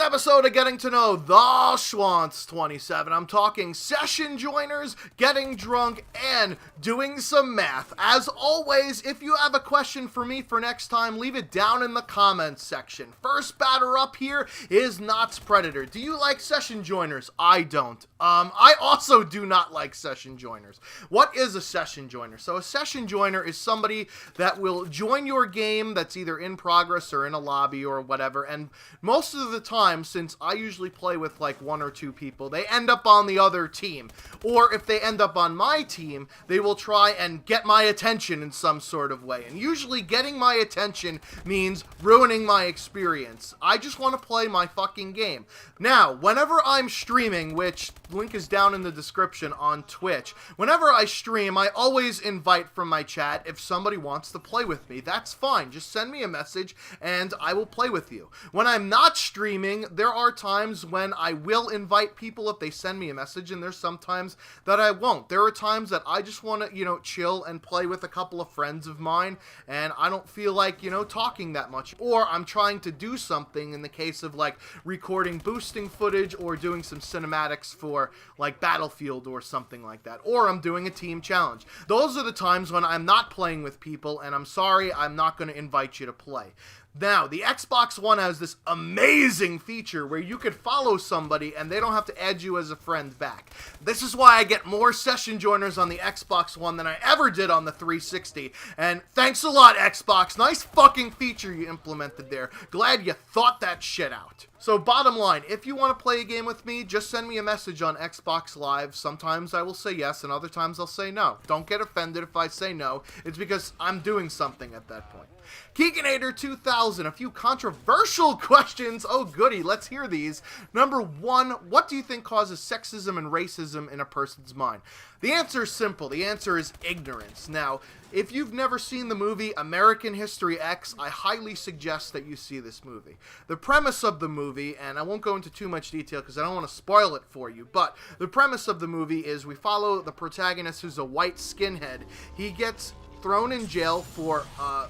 episode of Getting to Know the TS27. I'm talking session joiners, getting drunk, and doing some math. As always, if you have a question for me for next time, leave it down in the comments section. First batter up here is Knott's Predator. Do you like session joiners? I don't. I also do not like session joiners. What is a session joiner? So a session joiner is somebody that will join your game that's either in progress or in a lobby or whatever, and most of the time, since I usually play with like one or two people, they end up on the other team. Or if they end up on my team, they will try and get my attention in some sort of way. And usually getting my attention means ruining my experience. I just want to play my fucking game. Now, whenever I'm streaming, which link is down in the description on Twitch, whenever I stream, I always invite from my chat if somebody wants to play with me. That's fine. Just send me a message and I will play with you. When I'm not streaming, there are times when I will invite people if they send me a message, and there's some times that I won't. There are times that I just want to, chill and play with a couple of friends of mine, and I don't feel like, talking that much. Or I'm trying to do something in the case of, like, recording boosting footage or doing some cinematics for, like, Battlefield or something like that. Or I'm doing a team challenge. Those are the times when I'm not playing with people, and I'm sorry, I'm not going to invite you to play. Now, the Xbox One has this amazing feature where you could follow somebody and they don't have to add you as a friend back. This is why I get more session joiners on the Xbox One than I ever did on the 360. And thanks a lot, Xbox. Nice fucking feature you implemented there. Glad you thought that shit out. So bottom line, if you want to play a game with me, just send me a message on Xbox Live. Sometimes I will say yes, and other times I'll say no. Don't get offended if I say no. It's because I'm doing something at that point. Keeganator 2000, a few controversial questions. Oh goody, let's hear these. Number one, what do you think causes sexism and racism in a person's mind? The answer is simple. The answer is ignorance. Now, if you've never seen the movie American History X, I highly suggest that you see this movie. The premise of the movie, and I won't go into too much detail because I don't want to spoil it for you, but the premise of the movie is we follow the protagonist who's a white skinhead. He gets thrown in jail for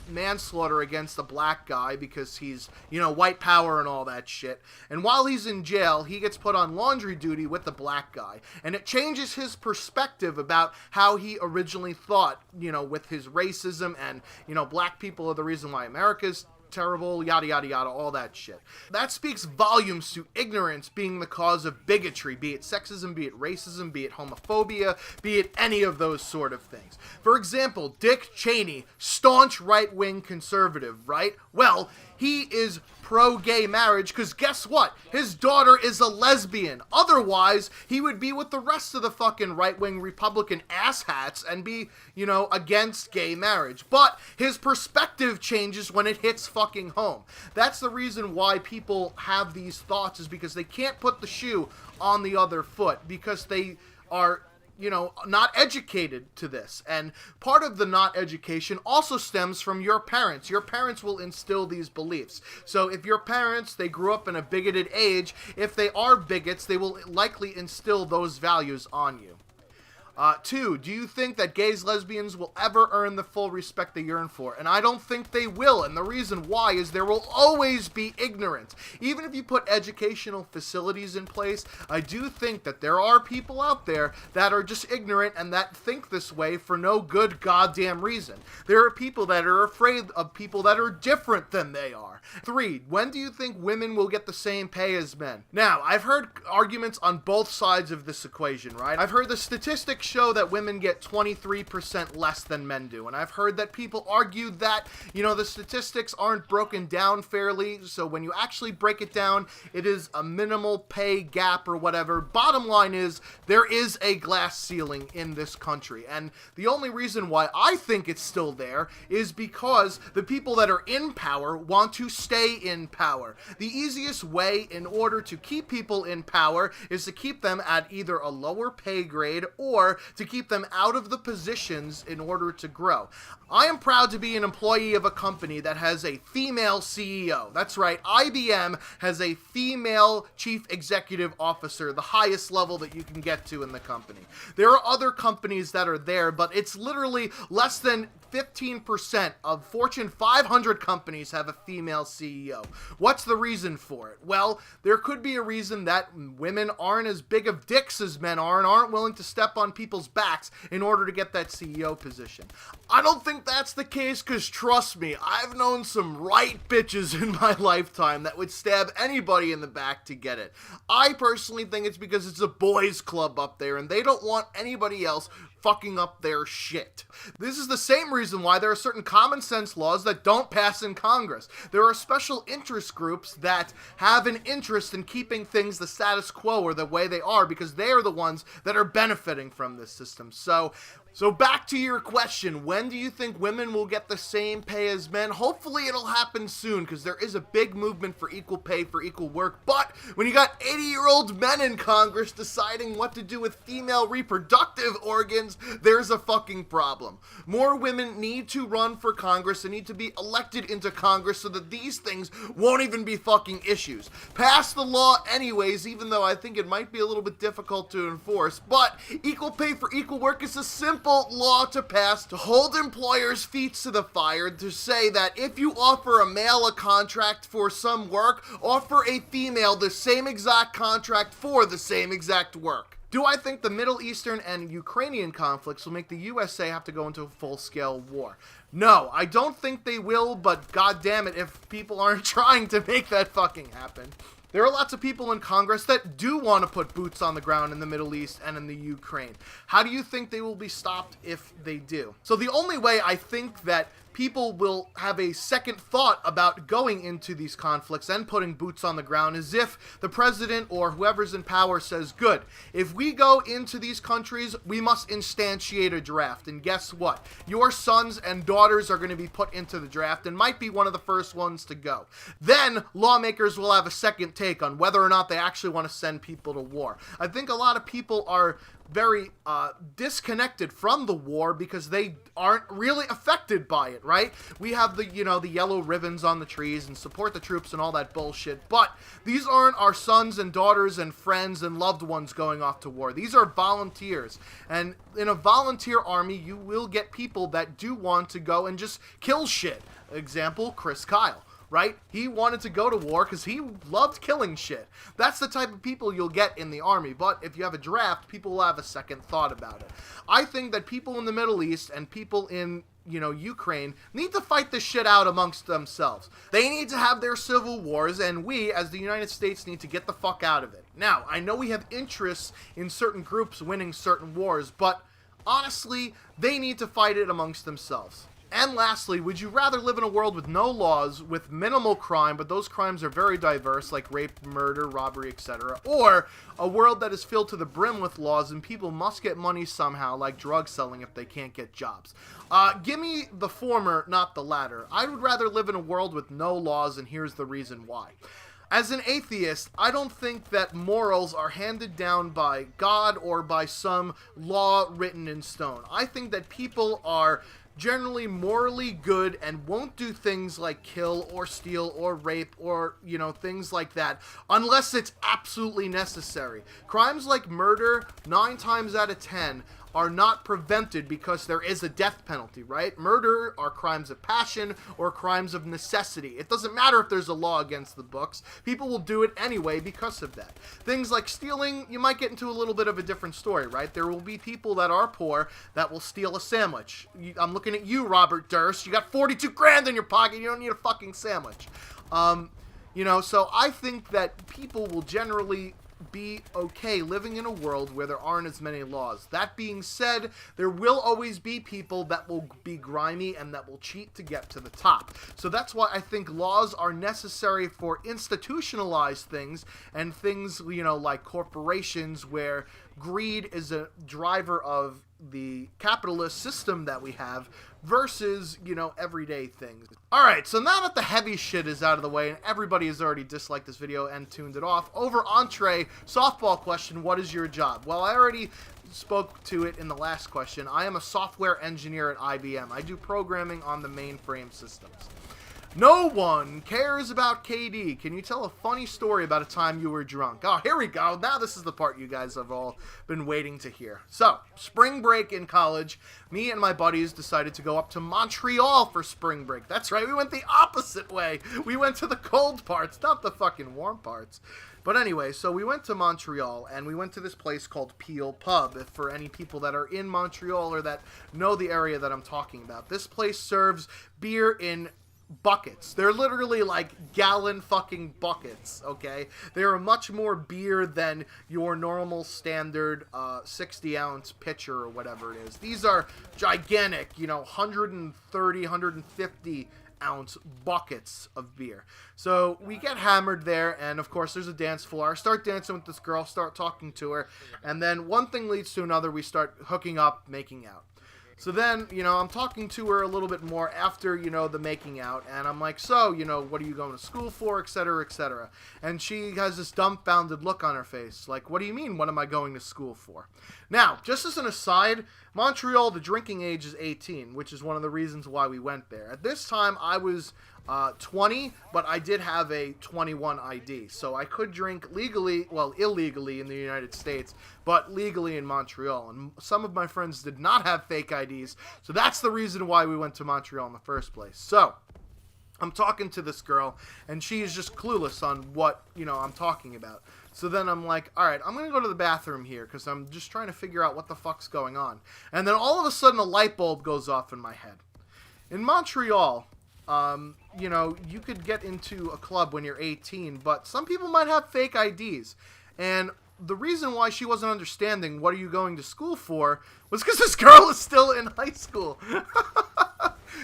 manslaughter against a black guy because he's, white power and all that shit. And while he's in jail, he gets put on laundry duty with the black guy. And it changes his perspective about how he originally thought, with his racism and, black people are the reason why America's terrible, yada yada yada, all that shit. That speaks volumes to ignorance being the cause of bigotry, be it sexism, be it racism, be it homophobia, be it any of those sort of things. For example, Dick Cheney, staunch right-wing conservative, right? Well, he is pro-gay marriage because guess what? His daughter is a lesbian. Otherwise, he would be with the rest of the fucking right-wing Republican asshats and be, against gay marriage. But his perspective changes when it hits fucking home. That's the reason why people have these thoughts, is because they can't put the shoe on the other foot because they are not educated to this. And part of the not education also stems from your parents. Your parents will instill these beliefs. So if your parents, they grew up in a bigoted age, if they are bigots, they will likely instill those values on you. 2, do you think that gays, lesbians will ever earn the full respect they yearn for? And I don't think they will, and the reason why is there will always be ignorance. Even if you put educational facilities in place, I do think that there are people out there that are just ignorant and that think this way for no good goddamn reason. There are people that are afraid of people that are different than they are. 3, when do you think women will get the same pay as men? Now, I've heard arguments on both sides of this equation, right? I've heard the statistics show that women get 23% less than men do, and I've heard that people argue that, the statistics aren't broken down fairly, so when you actually break it down, it is a minimal pay gap or whatever. Bottom line is, there is a glass ceiling in this country, and the only reason why I think it's still there is because the people that are in power want to stay in power. The easiest way in order to keep people in power is to keep them at either a lower pay grade or war to keep them out of the positions in order to grow. I am proud to be an employee of a company that has a female CEO. That's right, IBM has a female chief executive officer, the highest level that you can get to in the company. There are other companies that are there, but it's literally less than 15% of Fortune 500 companies have a female CEO. What's the reason for it? Well, there could be a reason that women aren't as big of dicks as men are and aren't willing to step on people's backs in order to get that CEO position. I don't think that's the case, because trust me, I've known some right bitches in my lifetime that would stab anybody in the back to get it. I personally think it's because it's a boys' club up there and they don't want anybody else fucking up their shit. This is the same reason why there are certain common sense laws that don't pass in Congress. There are special interest groups that have an interest in keeping things the status quo or the way they are, because they are the ones that are benefiting from this system. So back to your question, when do you think women will get the same pay as men? Hopefully it'll happen soon, because there is a big movement for equal pay for equal work. But when you got 80-year-old men in Congress deciding what to do with female reproductive organs, there's a fucking problem. More women need to run for Congress and need to be elected into Congress so that these things won't even be fucking issues. Pass the law anyways, even though I think it might be a little bit difficult to enforce. But equal pay for equal work is a simple law to pass to hold employers' feet to the fire, to say that if you offer a male a contract for some work, offer a female the same exact contract for the same exact work. Do I think the Middle Eastern and Ukrainian conflicts will make the USA have to go into a full-scale war? No, I don't think they will, but god damn it if people aren't trying to make that fucking happen. There are lots of people in Congress that do want to put boots on the ground in the Middle East and in the Ukraine. How do you think they will be stopped if they do? So the only way I think that people will have a second thought about going into these conflicts and putting boots on the ground is if the president or whoever's in power says, good, if we go into these countries, we must instantiate a draft. And guess what? Your sons and daughters are going to be put into the draft and might be one of the first ones to go. Then lawmakers will have a second take on whether or not they actually want to send people to war. I think a lot of people are very disconnected from the war because they aren't really affected by it, right? We have the yellow ribbons on the trees and support the troops and all that bullshit, but these aren't our sons and daughters and friends and loved ones going off to war. These are volunteers, and in a volunteer army, you will get people that do want to go and just kill shit. Example, Chris Kyle. Right? He wanted to go to war because he loved killing shit. That's the type of people you'll get in the army. But if you have a draft, people will have a second thought about it. I think that people in the Middle East and people in Ukraine need to fight this shit out amongst themselves. They need to have their civil wars, and we, as the United States, need to get the fuck out of it. Now, I know we have interests in certain groups winning certain wars, but honestly, they need to fight it amongst themselves. And lastly, would you rather live in a world with no laws, with minimal crime, but those crimes are very diverse, like rape, murder, robbery, etc., or a world that is filled to the brim with laws and people must get money somehow, like drug selling if they can't get jobs? Give me the former, not the latter. I would rather live in a world with no laws, and here's the reason why. As an atheist, I don't think that morals are handed down by God or by some law written in stone. I think that people are generally morally good and won't do things like kill or steal or rape or, things like that unless it's absolutely necessary. Crimes like murder, 9 times out of 10, are not prevented because there is a death penalty, right? Murder are crimes of passion or crimes of necessity. It doesn't matter if there's a law against the books. People will do it anyway because of that. Things like stealing, you might get into a little bit of a different story, right? There will be people that are poor that will steal a sandwich. I'm looking at you, Robert Durst. You got 42 grand in your pocket. You don't need a fucking sandwich. So I think that people will generally be okay living in a world where there aren't as many laws. That being said, there will always be people that will be grimy and that will cheat to get to the top. So that's why I think laws are necessary for institutionalized things and things, like corporations where greed is a driver of the capitalist system that we have versus, you know, everyday things. Alright, so now that the heavy shit is out of the way and everybody has already disliked this video and tuned it off, over entree, softball question, what is your job? Well, I already spoke to it in the last question. I am a software engineer at IBM. I do programming on the mainframe systems. No one cares about KD. Can you tell a funny story about a time you were drunk? Oh, here we go. Now this is the part you guys have all been waiting to hear. So, spring break in college, me and my buddies decided to go up to Montreal for spring break. That's right, we went the opposite way. We went to the cold parts, not the fucking warm parts. But anyway, so we went to Montreal, and we went to this place called Peel Pub, if for any people that are in Montreal or that know the area that I'm talking about. This place serves beer in buckets. They're literally like gallon fucking buckets, okay? They are much more beer than your normal standard 60-ounce pitcher or whatever it is. These are gigantic, you know, 130, 150 ounce buckets of beer. So we get hammered there, and of course there's a dance floor. I start dancing with this girl, start talking to her, and then one thing leads to another. We start hooking up, making out. So then, you know, I'm talking to her a little bit more after, you know, the making out, and I'm like, so, you know, what are you going to school for, etc., etc. And she has this dumbfounded look on her face, like, what do you mean, what am I going to school for? Now, just as an aside, Montreal, the drinking age is 18, which is one of the reasons why we went there. At this time, I was 20, but I did have a 21 ID, so I could drink legally, well, illegally in the United States, but legally in Montreal, and some of my friends did not have fake IDs, so that's the reason why we went to Montreal in the first place. So, I'm talking to this girl, and she's just clueless on what, you know, I'm talking about. So then I'm like, alright, I'm going to go to the bathroom here, because I'm just trying to figure out what the fuck's going on. And then all of a sudden, a light bulb goes off in my head. In Montreal, you know, you could get into a club when you're 18, but some people might have fake IDs. And the reason why she wasn't understanding what are you going to school for was because this girl is still in high school.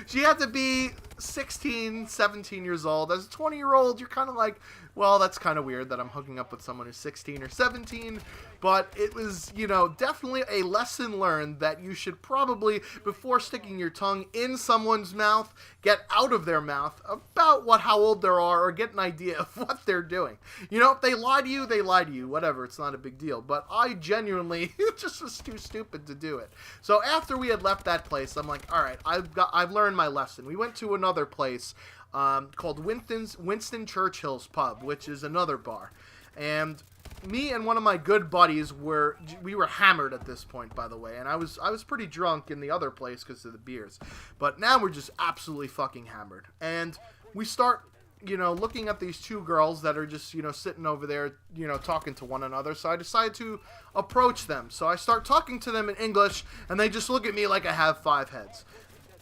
She had to be 16, 17 years old. As a 20-year-old, you're kind of like, well, that's kind of weird that I'm hooking up with someone who's 16 or 17. But it was, you know, definitely a lesson learned that you should probably, before sticking your tongue in someone's mouth, get out of their mouth about how old they are or get an idea of what they're doing. You know, if they lie to you, they lie to you. Whatever, it's not a big deal. But I genuinely just was too stupid to do it. So after we had left that place, I'm like, all right, I've learned my lesson. We went to another place called Winston Churchill's Pub, which is another bar. And me and one of my good buddies were hammered at this point, by the way, and I was pretty drunk in the other place because of the beers. But now we're just absolutely fucking hammered. And we start, you know, looking at these two girls that are just, you know, sitting over there, you know, talking to one another. So I decided to approach them. So I start talking to them in English, and they just look at me like I have 5 heads.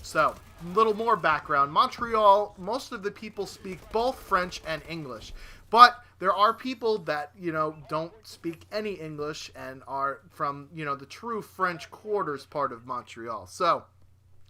So, a little more background. Montreal, most of the people speak both French and English. But there are people that, you know, don't speak any English and are from, you know, the true French Quarters part of Montreal. So,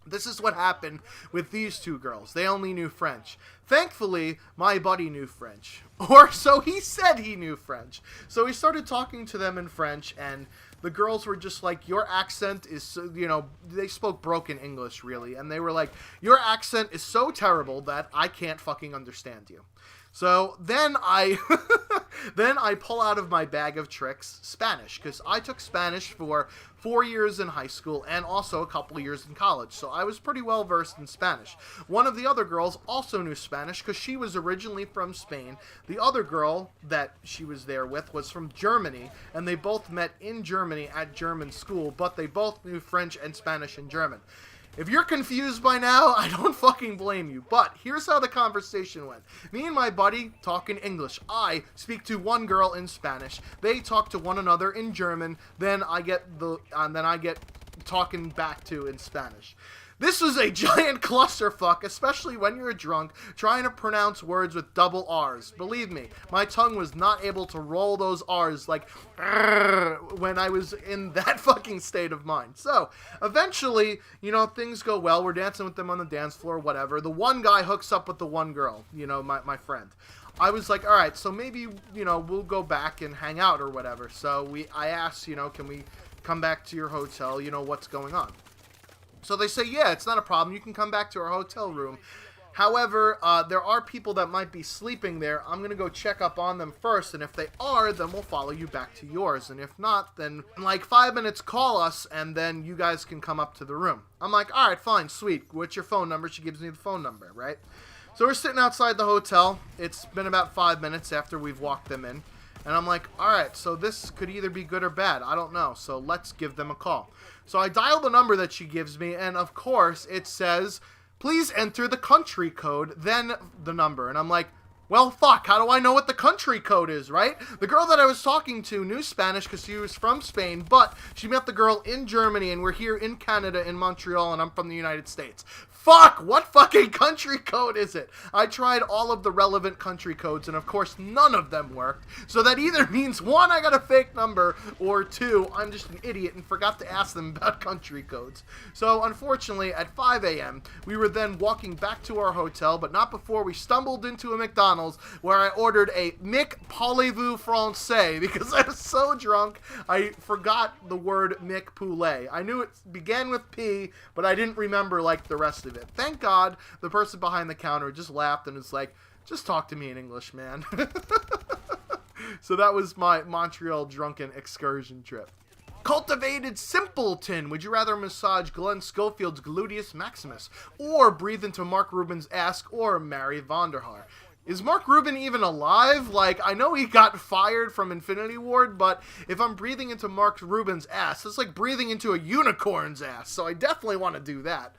this is what happened with these two girls. They only knew French. Thankfully, my buddy knew French. Or so he said he knew French. So he started talking to them in French, and the girls were just like, your accent is, so, you know, they spoke broken English, really. And they were like, your accent is so terrible that I can't fucking understand you. So then I pull out of my bag of tricks Spanish, because I took Spanish for 4 years in high school and also a couple years in college, so I was pretty well versed in Spanish. One of the other girls also knew Spanish because she was originally from Spain. The other girl that she was there with was from Germany, and they both met in Germany at German school, but they both knew French and Spanish and German. If you're confused by now, I don't fucking blame you. But here's how the conversation went. Me and my buddy talk in English. I speak to one girl in Spanish. They talk to one another in German. Then I get talking back to in Spanish. This was a giant clusterfuck, especially when you're drunk, trying to pronounce words with double R's. Believe me, my tongue was not able to roll those R's like when I was in that fucking state of mind. So, eventually, you know, things go well. We're dancing with them on the dance floor, whatever. The one guy hooks up with the one girl, you know, my friend. I was like, all right, so maybe, you know, we'll go back and hang out or whatever. So I asked, you know, can we come back to your hotel? You know, what's going on? So they say, yeah, it's not a problem. You can come back to our hotel room. However, there are people that might be sleeping there. I'm going to go check up on them first, and if they are, then we'll follow you back to yours. And if not, then in like 5 minutes, call us, and then you guys can come up to the room. I'm like, all right, fine, sweet. What's your phone number? She gives me the phone number, right? So we're sitting outside the hotel. It's been about 5 minutes after we've walked them in. And I'm like, all right, so this could either be good or bad. I don't know. So let's give them a call. So I dial the number that she gives me, and of course it says, please enter the country code, then the number. And I'm like, well, fuck, how do I know what the country code is, right? The girl that I was talking to knew Spanish because she was from Spain, but she met the girl in Germany, and we're here in Canada, in Montreal, and I'm from the United States. Fuck, what fucking country code is it? I tried all of the relevant country codes, and of course, none of them worked. So that either means, one, I got a fake number, or two, I'm just an idiot and forgot to ask them about country codes. So, unfortunately, at 5 a.m., we were then walking back to our hotel, but not before we stumbled into a McDonald's, where I ordered a Mick Parlez-vous Français, because I was so drunk, I forgot the word Mick Poulet. I knew it began with P, but I didn't remember, like, the rest of it. Thank God the person behind the counter just laughed and was like, just talk to me in English, man. So that was my Montreal drunken excursion trip. Cultivated Simpleton. Would you rather massage Glenn Schofield's gluteus maximus, or breathe into Mark Rubin's ass, or marry Vonderhaar? Is Mark Rubin even alive? Like, I know he got fired from Infinity Ward, but if I'm breathing into Mark Rubin's ass, it's like breathing into a unicorn's ass, so I definitely want to do that.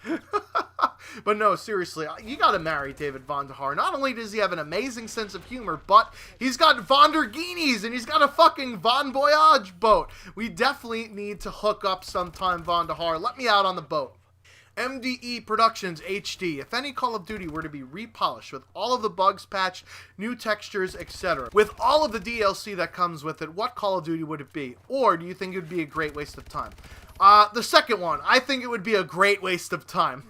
But no, seriously, you gotta marry David Vonderhaar. Not only does he have an amazing sense of humor, but he's got Vonderguineas, and he's got a fucking Bon Voyage boat. We definitely need to hook up sometime, Vonderhaar. Let me out on the boat. MDE Productions HD. If any Call of Duty were to be repolished with all of the bugs patched, new textures, etc., with all of the DLC that comes with it, what Call of Duty would it be? Or do you think it would be a great waste of time? The second one. I think it would be a great waste of time.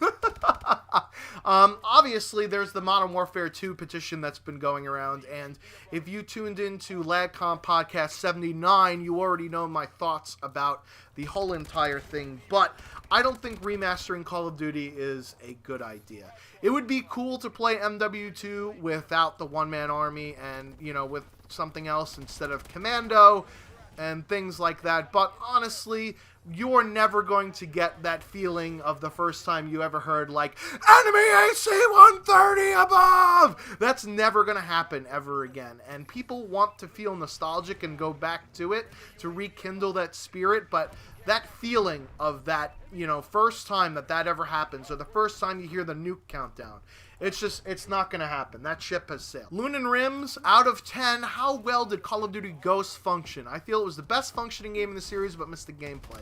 Obviously, there's the Modern Warfare 2 petition that's been going around, and if you tuned into LADCOM Podcast 79, you already know my thoughts about the whole entire thing, but I don't think remastering Call of Duty is a good idea. It would be cool to play MW2 without the one-man army and, you know, with something else instead of Commando and things like that, but honestly, you're never going to get that feeling of the first time you ever heard, like, enemy AC-130 above! That's never going to happen ever again, and people want to feel nostalgic and go back to it to rekindle that spirit, but that feeling of that, you know, first time that ever happens, or the first time you hear the nuke countdown, it's not going to happen. That ship has sailed. Lunan Rims, out of 10, how well did Call of Duty Ghosts function? I feel it was the best functioning game in the series, but missed the gameplay.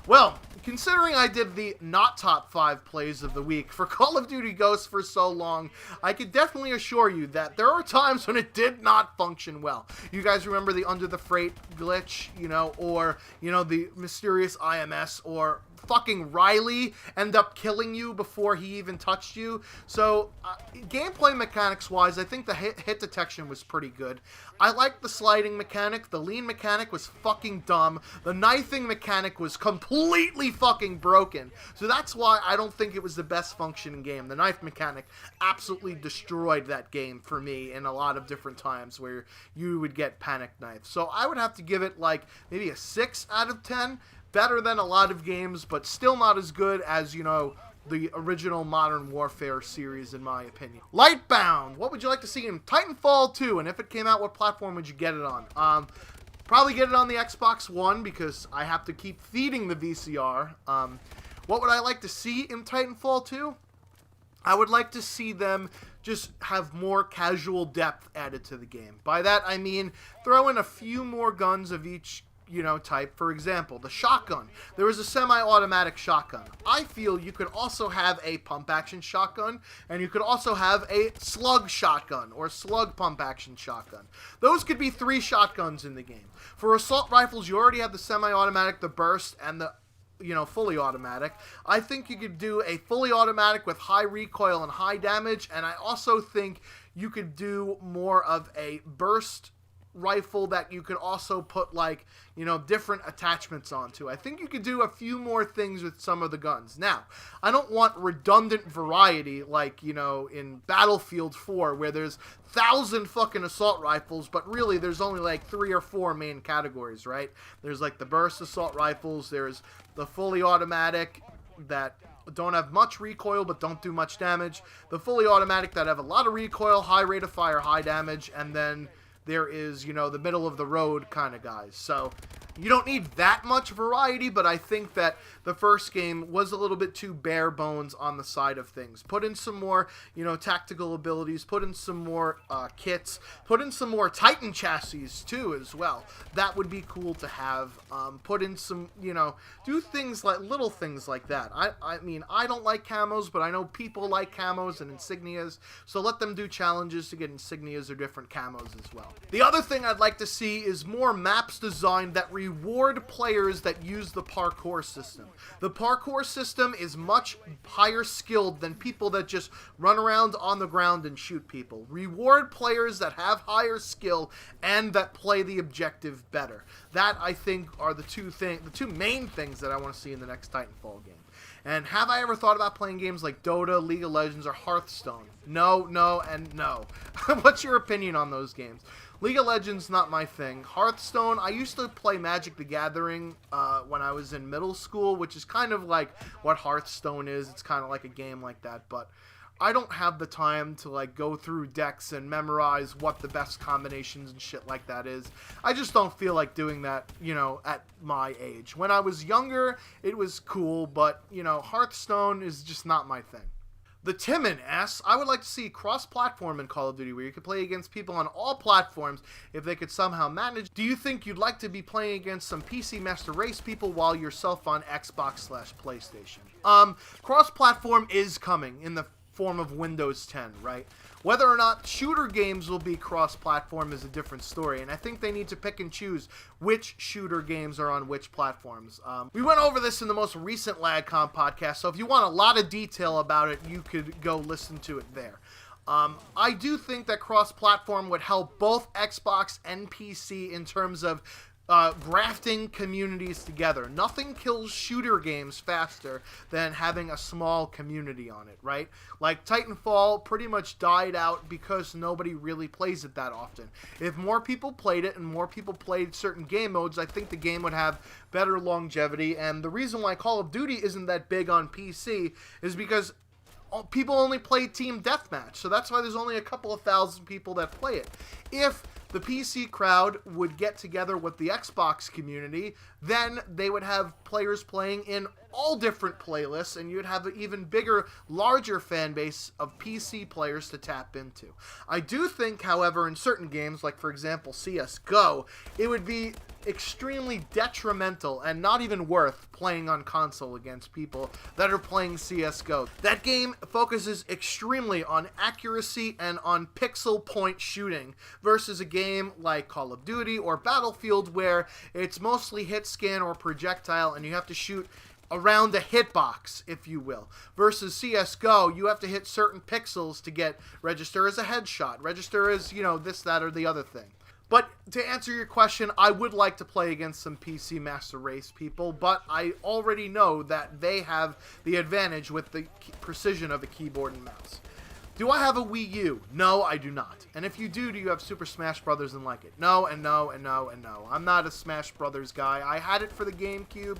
Well, considering I did the not top 5 plays of the week for Call of Duty Ghosts for so long, I could definitely assure you that there are times when it did not function well. You guys remember the Under the Freight glitch, you know, or, you know, the mysterious IMS, or fucking Riley end up killing you before he even touched you. So, gameplay mechanics wise, I think the hit detection was pretty good. I like the sliding mechanic. The lean mechanic was fucking dumb. The knifing mechanic was completely fucking broken. So that's why I don't think it was the best functioning game. The knife mechanic absolutely destroyed that game for me in a lot of different times where you would get panic knifed. So I would have to give it like maybe a 6 out of 10. Better than a lot of games, but still not as good as, you know, the original Modern Warfare series, in my opinion. Lightbound, what would you like to see in Titanfall 2? And if it came out, what platform would you get it on? Probably get it on the Xbox One, because I have to keep feeding the VCR. What would I like to see in Titanfall 2? I would like to see them just have more casual depth added to the game. By that, I mean throw in a few more guns of each, you know, type. For example, the shotgun. There was a semi-automatic shotgun. I feel you could also have a pump-action shotgun, and you could also have a slug shotgun, or slug pump-action shotgun. Those could be 3 shotguns in the game. For assault rifles, you already have the semi-automatic, the burst, and the, you know, fully automatic. I think you could do a fully automatic with high recoil and high damage, and I also think you could do more of a burst rifle that you could also put, like, you know, different attachments onto. I think you could do a few more things with some of the guns. Now, I don't want redundant variety like, you know, in Battlefield 4 where there's 1,000 fucking assault rifles, but really there's only like 3 or 4 main categories, right? There's like the burst assault rifles, there's the fully automatic that don't have much recoil but don't do much damage, the fully automatic that have a lot of recoil, high rate of fire, high damage, and then there is, you know, the middle of the road kind of guys. So you don't need that much variety, but I think that the first game was a little bit too bare bones on the side of things. Put in some more, you know, tactical abilities, put in some more kits, put in some more Titan chassis too as well. That would be cool to have. Put in some, you know, do things like, little things like that. I mean, I don't like camos, but I know people like camos and insignias, so let them do challenges to get insignias or different camos as well. The other thing I'd like to see is more maps designed that reward players that use the parkour system. The parkour system is much higher skilled than people that just run around on the ground and shoot people. Reward players that have higher skill and that play the objective better. That, I think, are the two main things that I want to see in the next Titanfall game. And have I ever thought about playing games like Dota, League of Legends, or Hearthstone? No, no, and no. What's your opinion on those games? League of Legends, not my thing. Hearthstone, I used to play Magic the Gathering when I was in middle school, which is kind of like what Hearthstone is. It's kind of like a game like that, but I don't have the time to, like, go through decks and memorize what the best combinations and shit like that is. I just don't feel like doing that, you know, at my age. When I was younger, it was cool, but, you know, Hearthstone is just not my thing. The Timon asks, I would like to see cross-platform in Call of Duty where you could play against people on all platforms if they could somehow manage. Do you think you'd like to be playing against some PC Master Race people while yourself on Xbox/PlayStation? Cross-platform is coming in the form of Windows 10, right? Whether or not shooter games will be cross-platform is a different story, and I think they need to pick and choose which shooter games are on which platforms. We went over this in the most recent LagCon podcast, so if you want a lot of detail about it, you could go listen to it there. I do think that cross-platform would help both Xbox and PC in terms of grafting communities together. Nothing kills shooter games faster than having a small community on it, right? Like Titanfall pretty much died out because nobody really plays it that often. If more people played it and more people played certain game modes, I think the game would have better longevity. And the reason why Call of Duty isn't that big on PC is because people only play Team Deathmatch, so that's why there's only a couple of thousand people that play it. If the PC crowd would get together with the Xbox community, then they would have players playing in all different playlists, and you'd have an even bigger, larger fan base of PC players to tap into. I do think, however, in certain games, like for example CSGO, it would be extremely detrimental and not even worth playing on console against people that are playing CSGO. That game focuses extremely on accuracy and on pixel point shooting versus a game like Call of Duty or Battlefield where it's mostly hit scan or projectile and you have to shoot around a hitbox, if you will. Versus CSGO, you have to hit certain pixels to get register as a headshot, register as, you know, this, that, or the other thing. But to answer your question, I would like to play against some PC Master Race people, but I already know that they have the advantage with the precision of a keyboard and mouse. Do I have a Wii U? No, I do not. And if you do you have Super Smash Brothers and like it? No, and no, and no, and no. I'm not a Smash Brothers guy. I had it for the GameCube.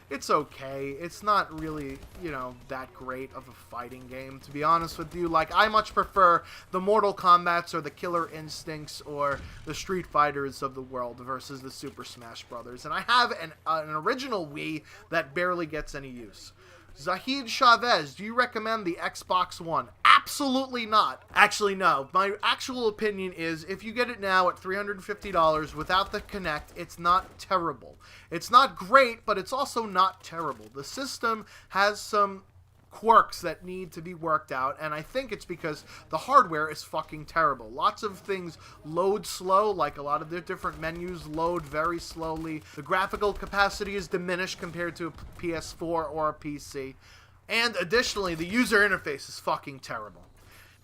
It's okay. It's not really, you know, that great of a fighting game, to be honest with you. Like, I much prefer the Mortal Kombats or the Killer Instincts or the Street Fighters of the world versus the Super Smash Brothers. And I have an original Wii that barely gets any use. Zahid Chavez, do you recommend the Xbox One? Absolutely not. Actually, no. My actual opinion is if you get it now at $350 without the Kinect, it's not terrible. It's not great, but it's also not terrible. The system has some quirks that need to be worked out, and I think it's because the hardware is fucking terrible. Lots of things load slow, like a lot of the different menus load very slowly. The graphical capacity is diminished compared to a PS4 or a PC. And additionally, the user interface is fucking terrible.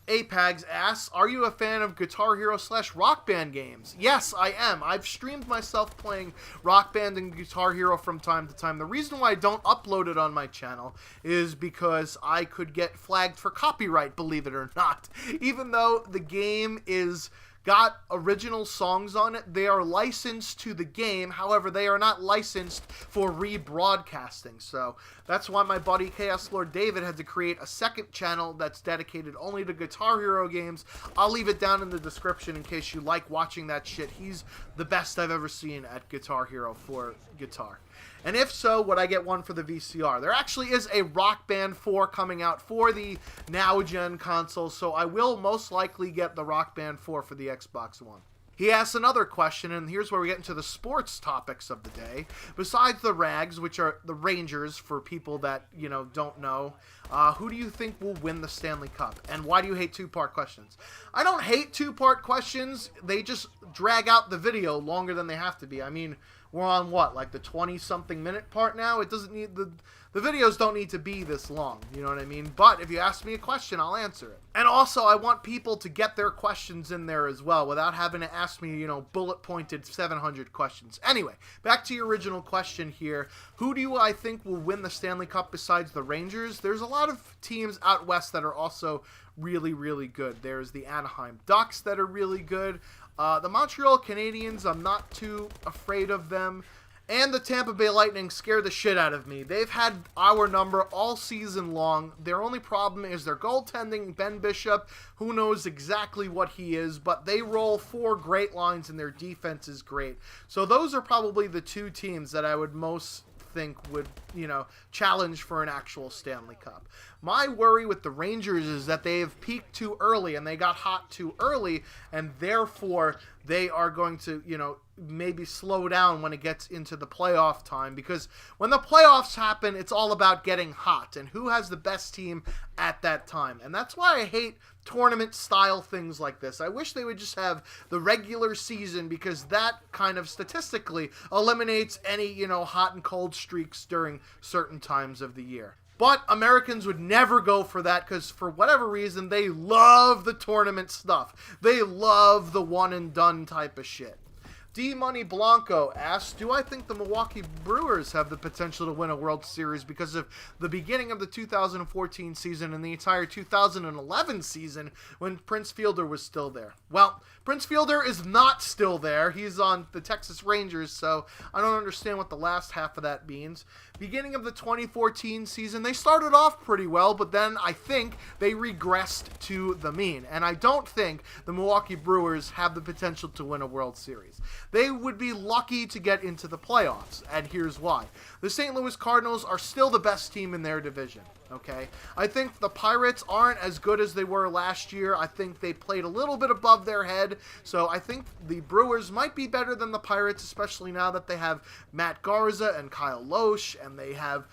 Apags asks, are you a fan of Guitar Hero / Rock Band games? Yes, I am. I've streamed myself playing Rock Band and Guitar Hero from time to time. The reason why I don't upload it on my channel is because I could get flagged for copyright, believe it or not. Even though the game is got original songs on it, they are licensed to the game. However, they are not licensed for rebroadcasting. So that's why my buddy Chaos Lord David had to create a second channel that's dedicated only to Guitar Hero games. I'll leave it down in the description in case you like watching that shit. He's the best I've ever seen at Guitar Hero for guitar. And if so, would I get one for the VCR? There actually is a Rock Band 4 coming out for the now-gen console, so I will most likely get the Rock Band 4 for the Xbox One. He asks another question, and here's where we get into the sports topics of the day. Besides the Rags, which are the Rangers for people that, don't know, who do you think will win the Stanley Cup? And why do you hate two-part questions? I don't hate two-part questions. They just drag out the video longer than they have to be. I mean, we're on what, like the 20-something minute part now? It doesn't need, the videos don't need to be this long, you know what I mean? But if you ask me a question, I'll answer it. And also, I want people to get their questions in there as well without having to ask me, bullet-pointed 700 questions. Anyway, back to your original question here. Who do I think will win the Stanley Cup besides the Rangers? There's a lot of teams out west that are also really, really good. There's the Anaheim Ducks that are really good. The Montreal Canadiens, I'm not too afraid of them. And the Tampa Bay Lightning scare the shit out of me. They've had our number all season long. Their only problem is their goaltending. Ben Bishop, who knows exactly what he is, but they roll 4 great lines and their defense is great. So those are probably the two teams that I would most think would, challenge for an actual Stanley Cup. My worry with the Rangers is that they have peaked too early and they got hot too early, and therefore they are going to, maybe slow down when it gets into the playoff time, because when the playoffs happen, it's all about getting hot and who has the best team at that time. And that's why I hate tournament style things like this. I wish they would just have the regular season, because that kind of statistically eliminates any, hot and cold streaks during certain times of the year. But Americans would never go for that, because for whatever reason, they love the tournament stuff. They love the one and done type of shit. D Money Blanco asks, do I think the Milwaukee Brewers have the potential to win a World Series because of the beginning of the 2014 season and the entire 2011 season when Prince Fielder was still there? Well, Prince Fielder is not still there. He's on the Texas Rangers, so I don't understand what the last half of that means. Beginning of the 2014 season, they started off pretty well, but then I think they regressed to the mean. And I don't think the Milwaukee Brewers have the potential to win a World Series. They would be lucky to get into the playoffs, and here's why. The St. Louis Cardinals are still the best team in their division, okay? I think the Pirates aren't as good as they were last year. I think they played a little bit above their head, so I think the Brewers might be better than the Pirates, especially now that they have Matt Garza and Kyle Loesch, and they have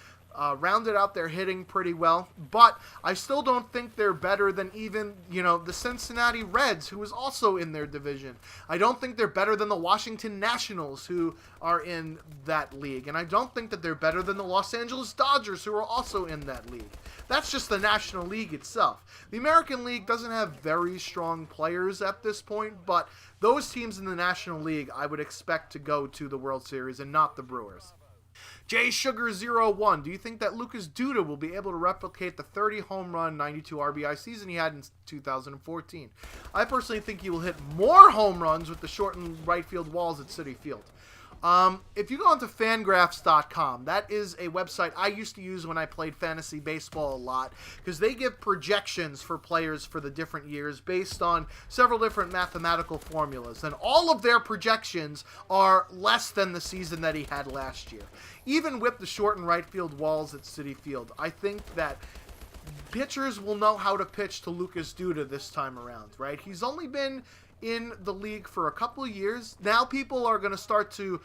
rounded out their hitting pretty well, but I still don't think they're better than even, the Cincinnati Reds, who is also in their division. I don't think they're better than the Washington Nationals, who are in that league, and I don't think that they're better than the Los Angeles Dodgers, who are also in that league. That's just the National League itself. The American League doesn't have very strong players at this point, but those teams in the National League I would expect to go to the World Series and not the Brewers. JSugar01, do you think that Lucas Duda will be able to replicate the 30 home run, 92 RBI season he had in 2014? I personally think he will hit more home runs with the shortened right field walls at Citi Field. If you go onto Fangraphs.com, that is a website I used to use when I played fantasy baseball a lot, because they give projections for players for the different years based on several different mathematical formulas, and all of their projections are less than the season that he had last year. Even with the shortened right field walls at Citi Field, I think that pitchers will know how to pitch to Lucas Duda this time around, right? He's only been in the league for a couple of years. Now people are going to start to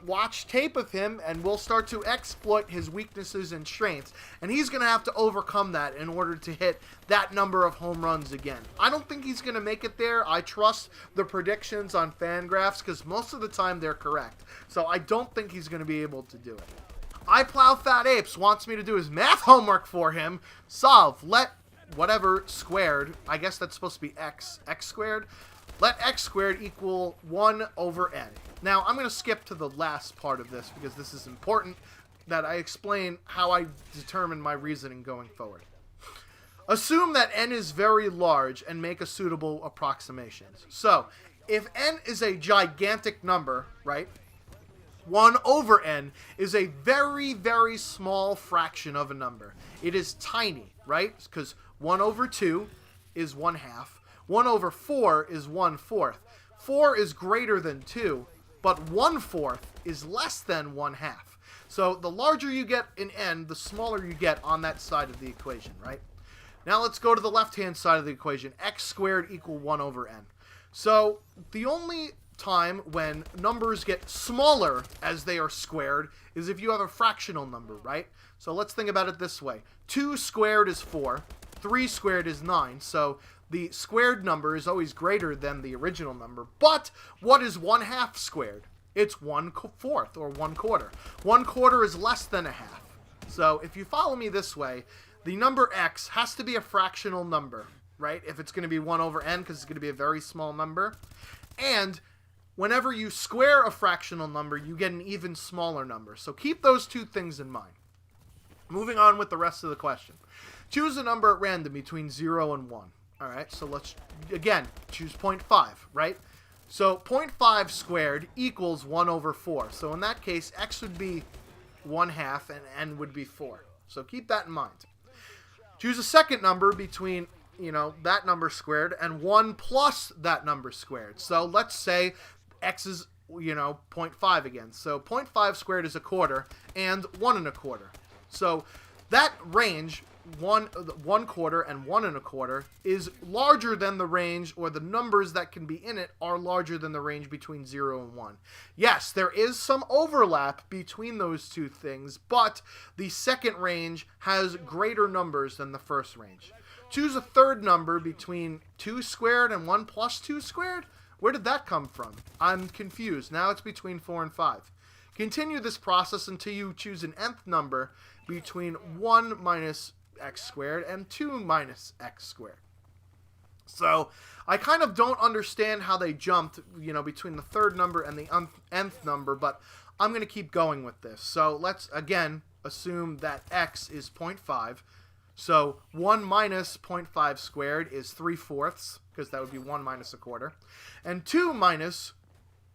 watch tape of him, and will start to exploit his weaknesses and strengths, and he's going to have to overcome that in order to hit that number of home runs again. I don't think he's going to make it there. I trust the predictions on Fangraphs, because most of the time they're correct, so I don't think he's going to be able to do it. I Plow Fat Apes wants me to do his math homework for him. Solve. Let whatever squared, I guess that's supposed to be x squared. Let x squared equal 1 over n. Now, I'm going to skip to the last part of this because this is important that I explain how I determine my reasoning going forward. Assume that n is very large and make a suitable approximations. So, if n is a gigantic number, right, 1 over n is a very, very small fraction of a number. It is tiny, right? Because 1 over 2 is 1/2. 1 over 4 is 1/4. 4 is greater than 2, but 1/4 is less than 1/2. So the larger you get in n, the smaller you get on that side of the equation, right? Now let's go to the left-hand side of the equation. X squared equal 1 over n. So the only time when numbers get smaller as they are squared is if you have a fractional number, right? So let's think about it this way. 2 squared is 4. 3 squared is 9. So the squared number is always greater than the original number. But what is 1/2 squared? It's 1/4 or 1/4. 1/4 is less than a half. So if you follow me this way, the number x has to be a fractional number, right? If it's going to be 1 over n, because it's going to be a very small number. And whenever you square a fractional number, you get an even smaller number. So keep those two things in mind. Moving on with the rest of the question. Choose a number at random between 0 and 1. All right, so let's, again, choose 0.5, right? So 0.5 squared equals 1 over 4. So in that case, x would be 1/2 and n would be 4. So keep that in mind. Choose a second number between, that number squared and 1 plus that number squared. So let's say x is, 0.5 again. So 0.5 squared is 1/4 and 1 1/4. So that range, 1 1/4 and 1 1/4, is larger than the range, or the numbers that can be in it are larger than the range between 0 and 1. Yes, there is some overlap between those two things, but the second range has greater numbers than the first range. Choose a third number between 2 squared and 1 plus 2 squared. Where did that come from? I'm confused. Now it's between 4 and 5. Continue this process until you choose an nth number between 1 minus x squared and 2 minus x squared. So I kind of don't understand how they jumped, between the third number and the nth number, but I'm going to keep going with this. So let's, again, assume that x is 0.5. So 1 minus 0.5 squared is 3/4, because that would be 1 minus 1/4. And 2 minus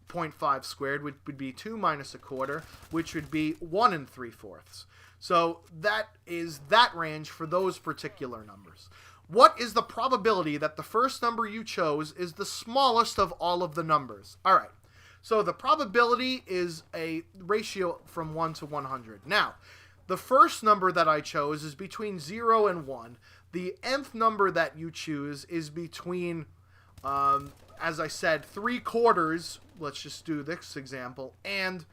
0.5 squared would be 2 minus 1/4, which would be 1 3/4. So that is that range for those particular numbers. What is the probability that the first number you chose is the smallest of all of the numbers? All right. So the probability is a ratio from 1 to 100. Now, the first number that I chose is between 0 and 1. The nth number that you choose is between, as I said, 3/4. Let's just do this example. And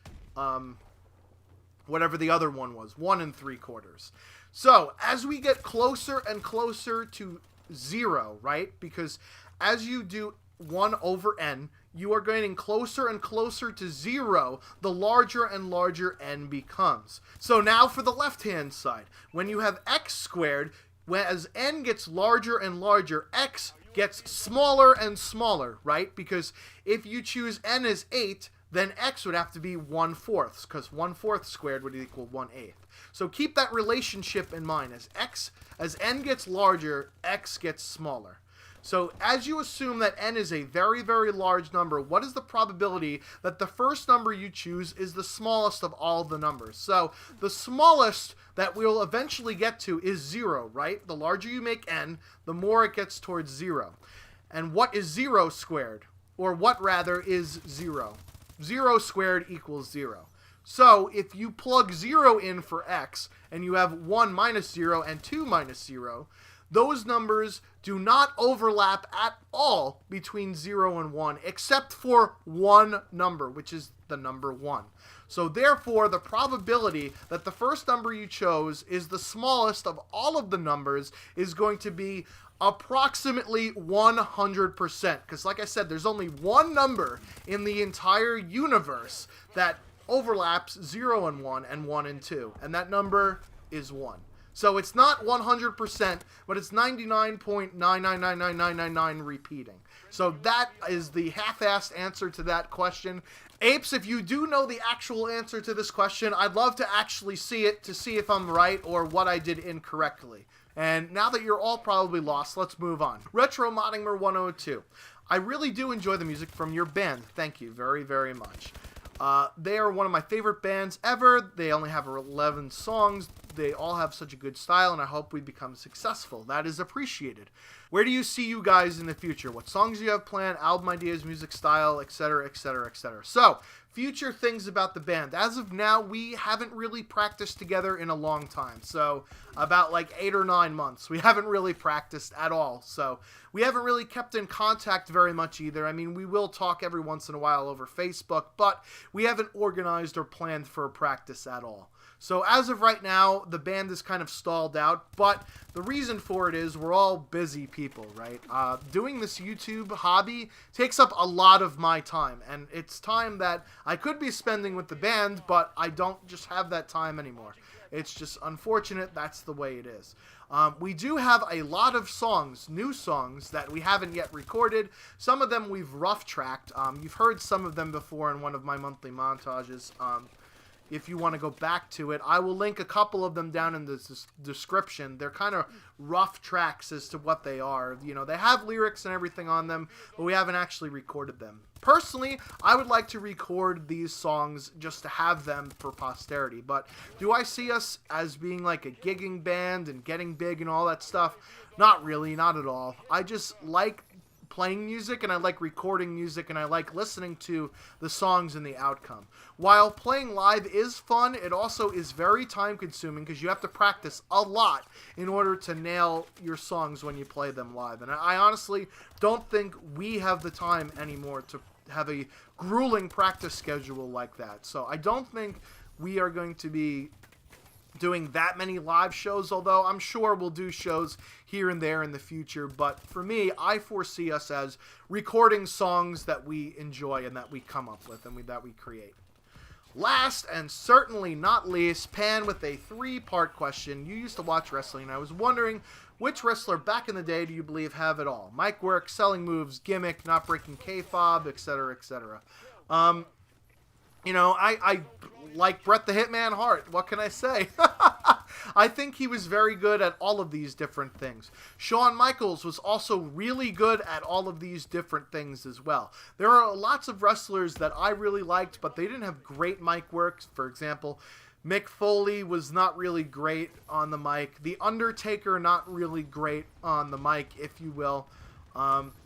whatever the other one was, 1 3/4. So as we get closer and closer to 0, right? Because as you do 1 over n, you are getting closer and closer to 0, the larger and larger n becomes. So now for the left-hand side, when you have x squared, as n gets larger and larger, x gets smaller and smaller, right? Because if you choose n as 8, then x would have to be 1/4, because 1/4 squared would equal 1/8. So keep that relationship in mind. As n gets larger, x gets smaller. So as you assume that n is a very, very large number, what is the probability that the first number you choose is the smallest of all the numbers? So the smallest that we'll eventually get to is 0, right? The larger you make n, the more it gets towards 0. And what is 0 squared? Or what, rather, is 0? 0 squared equals 0. So if you plug 0 in for x, and you have 1 minus 0 and 2 minus 0, those numbers do not overlap at all between 0 and 1, except for one number, which is the number 1. So therefore, the probability that the first number you chose is the smallest of all of the numbers is going to be approximately 100%. Because like I said, there's only one number in the entire universe that overlaps 0 and 1 and 1 and 2. And that number is 1. So it's not 100%, but it's 99.9999999 repeating. So that is the half-assed answer to that question. Apes, if you do know the actual answer to this question, I'd love to actually see it to see if I'm right or what I did incorrectly. And now that you're all probably lost, let's move on. Retro Moddingmer 102. I really do enjoy the music from your band. Thank you very, very much. They are one of my favorite bands ever. They only have 11 songs. They all have such a good style, and I hope we become successful. That is appreciated. Where do you see you guys in the future? What songs do you have planned, album ideas, music style, etc., etc., etc.? So, future things about the band. As of now, we haven't really practiced together in a long time. So, about like 8 or 9 months. We haven't really practiced at all. So, we haven't really kept in contact very much either. I mean, we will talk every once in a while over Facebook, but we haven't organized or planned for a practice at all. So as of right now, the band is kind of stalled out, but the reason for it is we're all busy people, right? Doing this YouTube hobby takes up a lot of my time, and it's time that I could be spending with the band, but I don't just have that time anymore. It's just unfortunate, that's the way it is. We do have a lot of songs, new songs, that we haven't yet recorded. Some of them we've rough-tracked. You've heard some of them before in one of my monthly montages. If you want to go back to it, I will link a couple of them down in the description. They're kind of rough tracks as to what they are. You know, they have lyrics and everything on them, but we haven't actually recorded them. Personally, I would like to record these songs just to have them for posterity, but do I see us as being like a gigging band and getting big and all that stuff? Not really, not at all. I just like playing music, and I like recording music, and I like listening to the songs and the outcome. While playing live is fun, it also is very time consuming because you have to practice a lot in order to nail your songs when you play them live. And I honestly don't think we have the time anymore to have a grueling practice schedule like that. So I don't think we are going to be doing that many live shows, although I'm sure we'll do shows here and there in the future. But for me, I foresee us as recording songs that we enjoy and that we come up with and that we create. Last and certainly not least, Pan with a 3-part question. You used to watch wrestling, and I was wondering, which wrestler back in the day do you believe have it all? Mic work, selling moves, gimmick, not breaking kayfabe, etc., etc. You know, I like Bret the Hitman Hart. What can I say? I think he was very good at all of these different things. Shawn Michaels was also really good at all of these different things as well. There are lots of wrestlers that I really liked, but they didn't have great mic work. For example, Mick Foley was not really great on the mic. The Undertaker, not really great on the mic, if you will.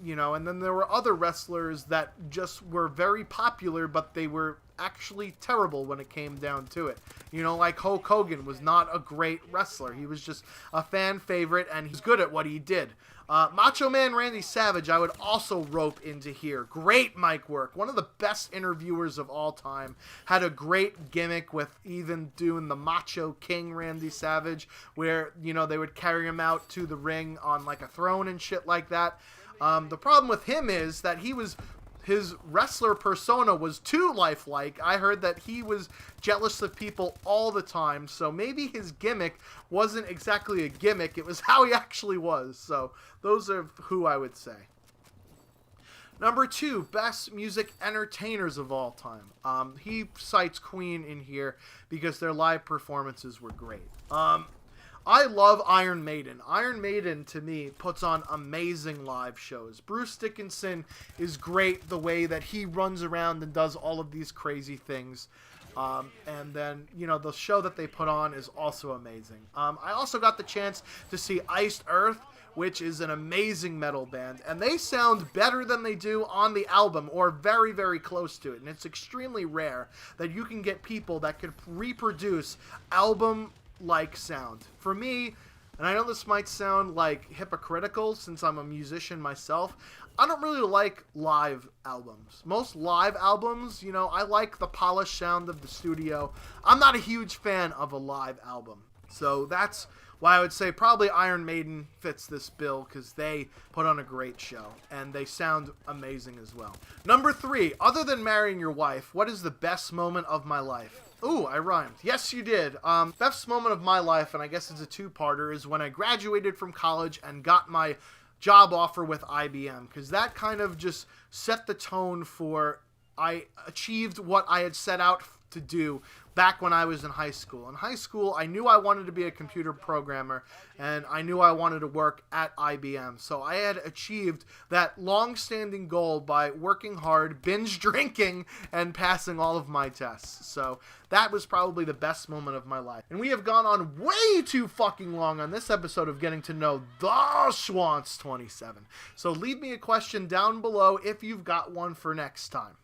You know, and then there were other wrestlers that just were very popular, but they were actually terrible when it came down to it. You know, like Hulk Hogan was not a great wrestler. He was just a fan favorite, and he's good at what he did. Macho Man Randy Savage, I would also rope into here. Great mic work. One of the best interviewers of all time. Had a great gimmick with even doing the Macho King Randy Savage, where, you know, they would carry him out to the ring on like a throne and shit like that. The problem with him is that his wrestler persona was too lifelike. I heard that he was jealous of people all the time, so maybe his gimmick wasn't exactly a gimmick, it was how he actually was. So those are who I would say. Number 2, best music entertainers of all time. He cites Queen in here because their live performances were great. I love Iron Maiden. Iron Maiden, to me, puts on amazing live shows. Bruce Dickinson is great the way that he runs around and does all of these crazy things. And then, you know, the show that they put on is also amazing. I also got the chance to see Iced Earth, which is an amazing metal band. And they sound better than they do on the album, or very, very close to it. And it's extremely rare that you can get people that could reproduce album-like sound. For me, and I know this might sound like hypocritical since I'm a musician myself, I don't really like live albums. Most live albums, you know, I like the polished sound of the studio. I'm not a huge fan of a live album. So that's why I would say probably Iron Maiden fits this bill, because they put on a great show, and they sound amazing as well. Number 3, other than marrying your wife, what is the best moment of my life? Ooh, I rhymed. Yes, you did. Best moment of my life, and I guess it's a two-parter, is when I graduated from college and got my job offer with IBM, because that kind of just set the tone for I achieved what I had set out to do back when I was in high school. In high school, I knew I wanted to be a computer programmer, and I knew I wanted to work at IBM. So I had achieved that long-standing goal by working hard, binge drinking, and passing all of my tests. So that was probably the best moment of my life. And we have gone on way too fucking long on this episode of getting to know the TS27. So leave me a question down below if you've got one for next time.